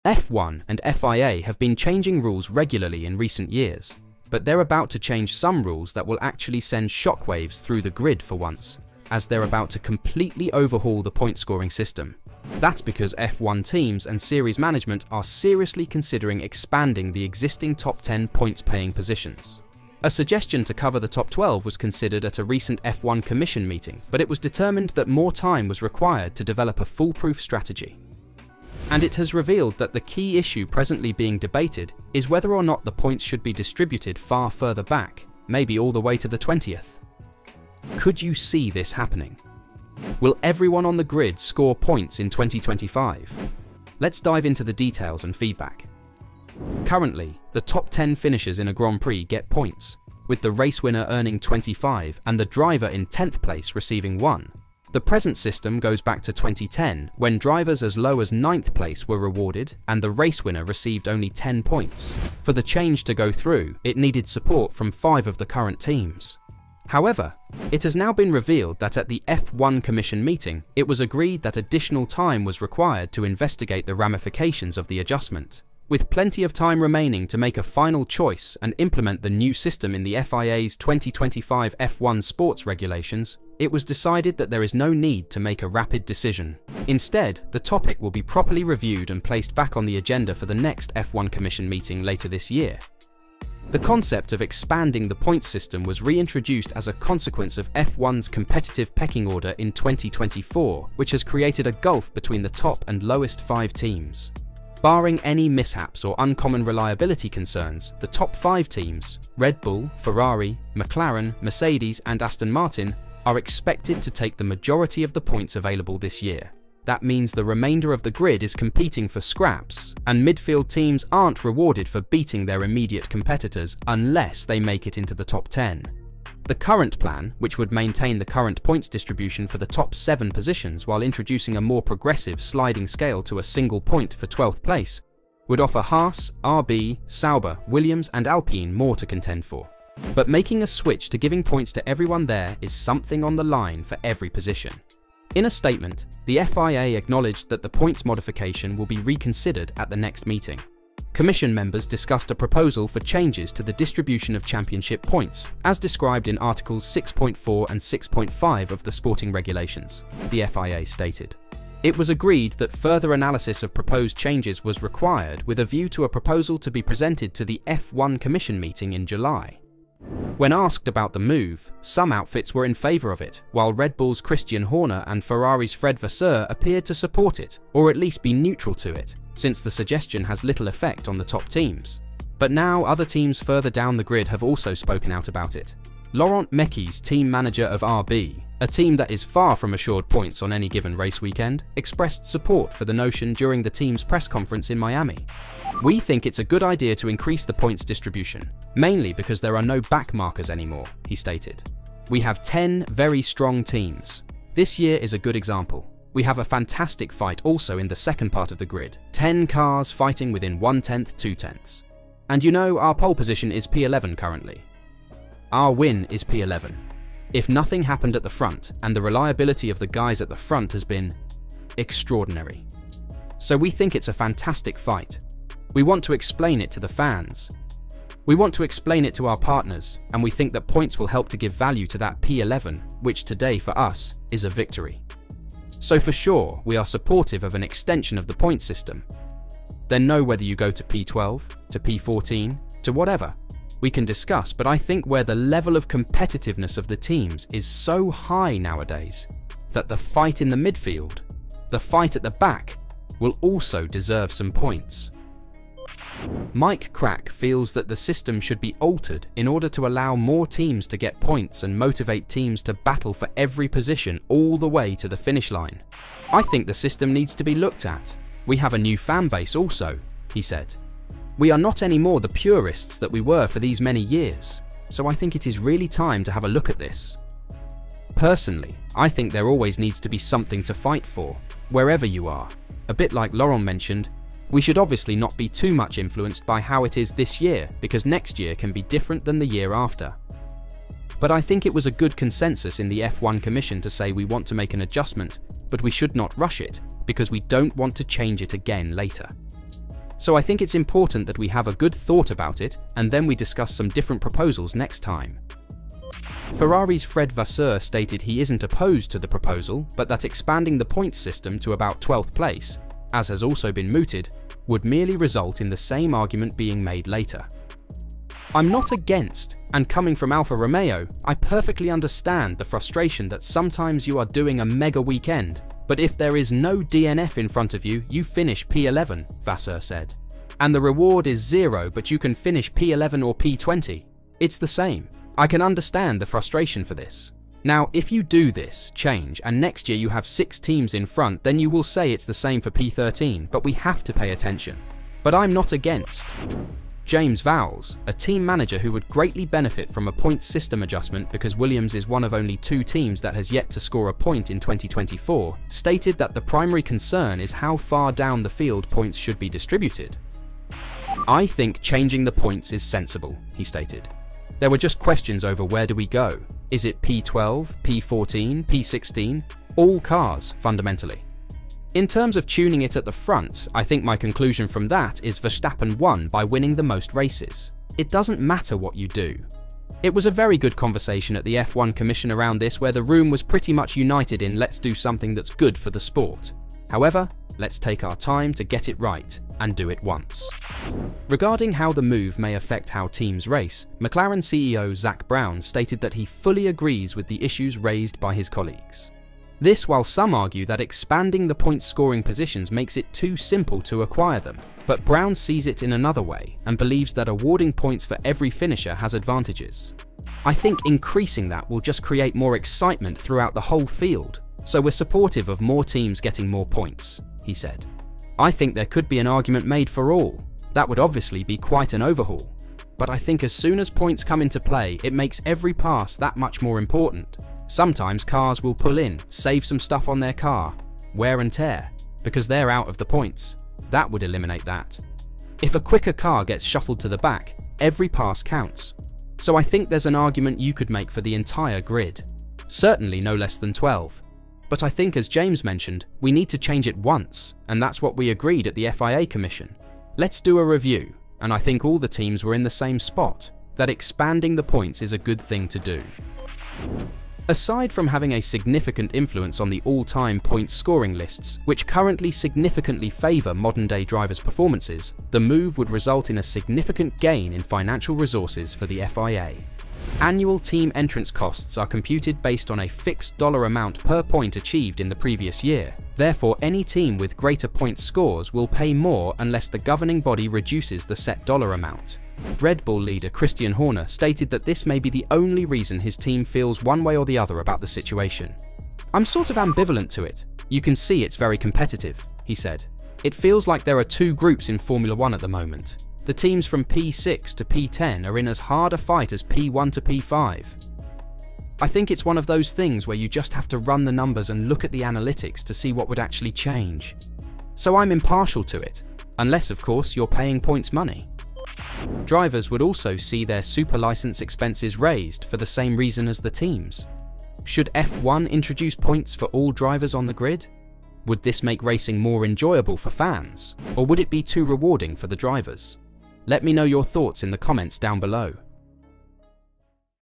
F1 and FIA have been changing rules regularly in recent years, but they're about to change some rules that will actually send shockwaves through the grid for once, as they're about to completely overhaul the point scoring system. That's because F1 teams and series management are seriously considering expanding the existing top 10 points-paying positions. A suggestion to cover the top 12 was considered at a recent F1 Commission meeting, but it was determined that more time was required to develop a foolproof strategy. And it has revealed that the key issue presently being debated is whether or not the points should be distributed far further back, maybe all the way to the 20th. Could you see this happening? Will everyone on the grid score points in 2025? Let's dive into the details and feedback. Currently, the top 10 finishers in a Grand Prix get points, with the race winner earning 25 and the driver in 10th place receiving 1. The present system goes back to 2010, when drivers as low as 9th place were rewarded and the race winner received only 10 points. For the change to go through, it needed support from 5 of the current teams. However, it has now been revealed that at the F1 Commission meeting, it was agreed that additional time was required to investigate the ramifications of the adjustment. With plenty of time remaining to make a final choice and implement the new system in the FIA's 2025 F1 sports regulations, it was decided that there is no need to make a rapid decision. Instead, the topic will be properly reviewed and placed back on the agenda for the next F1 Commission meeting later this year. The concept of expanding the points system was reintroduced as a consequence of F1's competitive pecking order in 2024, which has created a gulf between the top and lowest 5 teams. Barring any mishaps or uncommon reliability concerns, the top 5 teams, Red Bull, Ferrari, McLaren, Mercedes and Aston Martin, are expected to take the majority of the points available this year. That means the remainder of the grid is competing for scraps, and midfield teams aren't rewarded for beating their immediate competitors unless they make it into the top 10. The current plan, which would maintain the current points distribution for the top 7 positions while introducing a more progressive sliding scale to a single point for 12th place, would offer Haas, RB, Sauber, Williams and Alpine more to contend for. But making a switch to giving points to everyone there is something on the line for every position. In a statement, the FIA acknowledged that the points modification will be reconsidered at the next meeting. Commission members discussed a proposal for changes to the distribution of championship points, as described in Articles 6.4 and 6.5 of the sporting regulations, the FIA stated. It was agreed that further analysis of proposed changes was required with a view to a proposal to be presented to the F1 Commission meeting in July. When asked about the move, some outfits were in favour of it, while Red Bull's Christian Horner and Ferrari's Fred Vasseur appeared to support it, or at least be neutral to it, since the suggestion has little effect on the top teams. But now other teams further down the grid have also spoken out about it. Laurent Mekies, team manager of RB, a team that is far from assured points on any given race weekend, expressed support for the notion during the team's press conference in Miami. "We think it's a good idea to increase the points distribution, mainly because there are no back markers anymore," he stated. "We have 10 very strong teams. This year is a good example. We have a fantastic fight also in the second part of the grid, 10 cars fighting within 1/10, 2/10. And you know our pole position is P11 currently. Our win is P11. If nothing happened at the front, and the reliability of the guys at the front has been extraordinary. So we think it's a fantastic fight. We want to explain it to the fans. We want to explain it to our partners, and we think that points will help to give value to that P11, which today for us is a victory. So for sure, we are supportive of an extension of the point system. Then know whether you go to P12, to P14, to whatever. We can discuss, but I think where the level of competitiveness of the teams is so high nowadays, that the fight in the midfield, the fight at the back, will also deserve some points. Mike Crack feels that the system should be altered in order to allow more teams to get points and motivate teams to battle for every position all the way to the finish line. "I think the system needs to be looked at. We have a new fan base also," he said. "We are not anymore the purists that we were for these many years, so I think it is really time to have a look at this. Personally, I think there always needs to be something to fight for, wherever you are. A bit like Laurent mentioned, we should obviously not be too much influenced by how it is this year, because next year can be different than the year after. But I think it was a good consensus in the F1 Commission to say we want to make an adjustment, but we should not rush it, because we don't want to change it again later." So I think it's important that we have a good thought about it and then we discuss some different proposals next time. Ferrari's Fred Vasseur stated he isn't opposed to the proposal, but that expanding the points system to about 12th place, as has also been mooted, would merely result in the same argument being made later. I'm not against, and coming from Alfa Romeo, I perfectly understand the frustration that sometimes you are doing a mega weekend, but if there is no DNF in front of you, you finish P11, Vasseur said. And the reward is 0, but you can finish P11 or P20. It's the same. I can understand the frustration for this. Now, if you do this change and next year you have 6 teams in front, then you will say it's the same for P13, but we have to pay attention. But I'm not against. James Vowles, a team manager who would greatly benefit from a points system adjustment because Williams is one of only 2 teams that has yet to score a point in 2024, stated that the primary concern is how far down the field points should be distributed. I think changing the points is sensible, he stated. There were just questions over where do we go. Is it P12, P14, P16? All cars, fundamentally. In terms of tuning it at the front, I think my conclusion from that is Verstappen won by winning the most races. It doesn't matter what you do. It was a very good conversation at the F1 Commission around this where the room was pretty much united in let's do something that's good for the sport. However, let's take our time to get it right and do it once. Regarding how the move may affect how teams race, McLaren CEO Zak Brown stated that he fully agrees with the issues raised by his colleagues. This while some argue that expanding the point scoring positions makes it too simple to acquire them, but Brown sees it in another way and believes that awarding points for every finisher has advantages. I think increasing that will just create more excitement throughout the whole field, so we're supportive of more teams getting more points, he said. I think there could be an argument made for all. That would obviously be quite an overhaul. But I think as soon as points come into play, it makes every pass that much more important. Sometimes cars will pull in, save some stuff on their car, wear and tear, because they're out of the points. That would eliminate that. If a quicker car gets shuffled to the back, every pass counts. So I think there's an argument you could make for the entire grid. Certainly no less than 12. But I think, as James mentioned, we need to change it once, and that's what we agreed at the FIA Commission. Let's do a review, and I think all the teams were in the same spot, that expanding the points is a good thing to do. Aside from having a significant influence on the all-time points scoring lists, which currently significantly favour modern-day drivers' performances, the move would result in a significant gain in financial resources for the FIA. Annual team entrance costs are computed based on a fixed dollar amount per point achieved in the previous year. Therefore, any team with greater point scores will pay more unless the governing body reduces the set dollar amount. Red Bull leader Christian Horner stated that this may be the only reason his team feels one way or the other about the situation. I'm sort of ambivalent to it. You can see it's very competitive, he said. It feels like there are 2 groups in Formula 1 at the moment. The teams from P6 to P10 are in as hard a fight as P1 to P5. I think it's one of those things where you just have to run the numbers and look at the analytics to see what would actually change. So I'm impartial to it, unless of course you're paying points money. Drivers would also see their super license expenses raised for the same reason as the teams. Should F1 introduce points for all drivers on the grid? Would this make racing more enjoyable for fans, or would it be too rewarding for the drivers? Let me know your thoughts in the comments down below.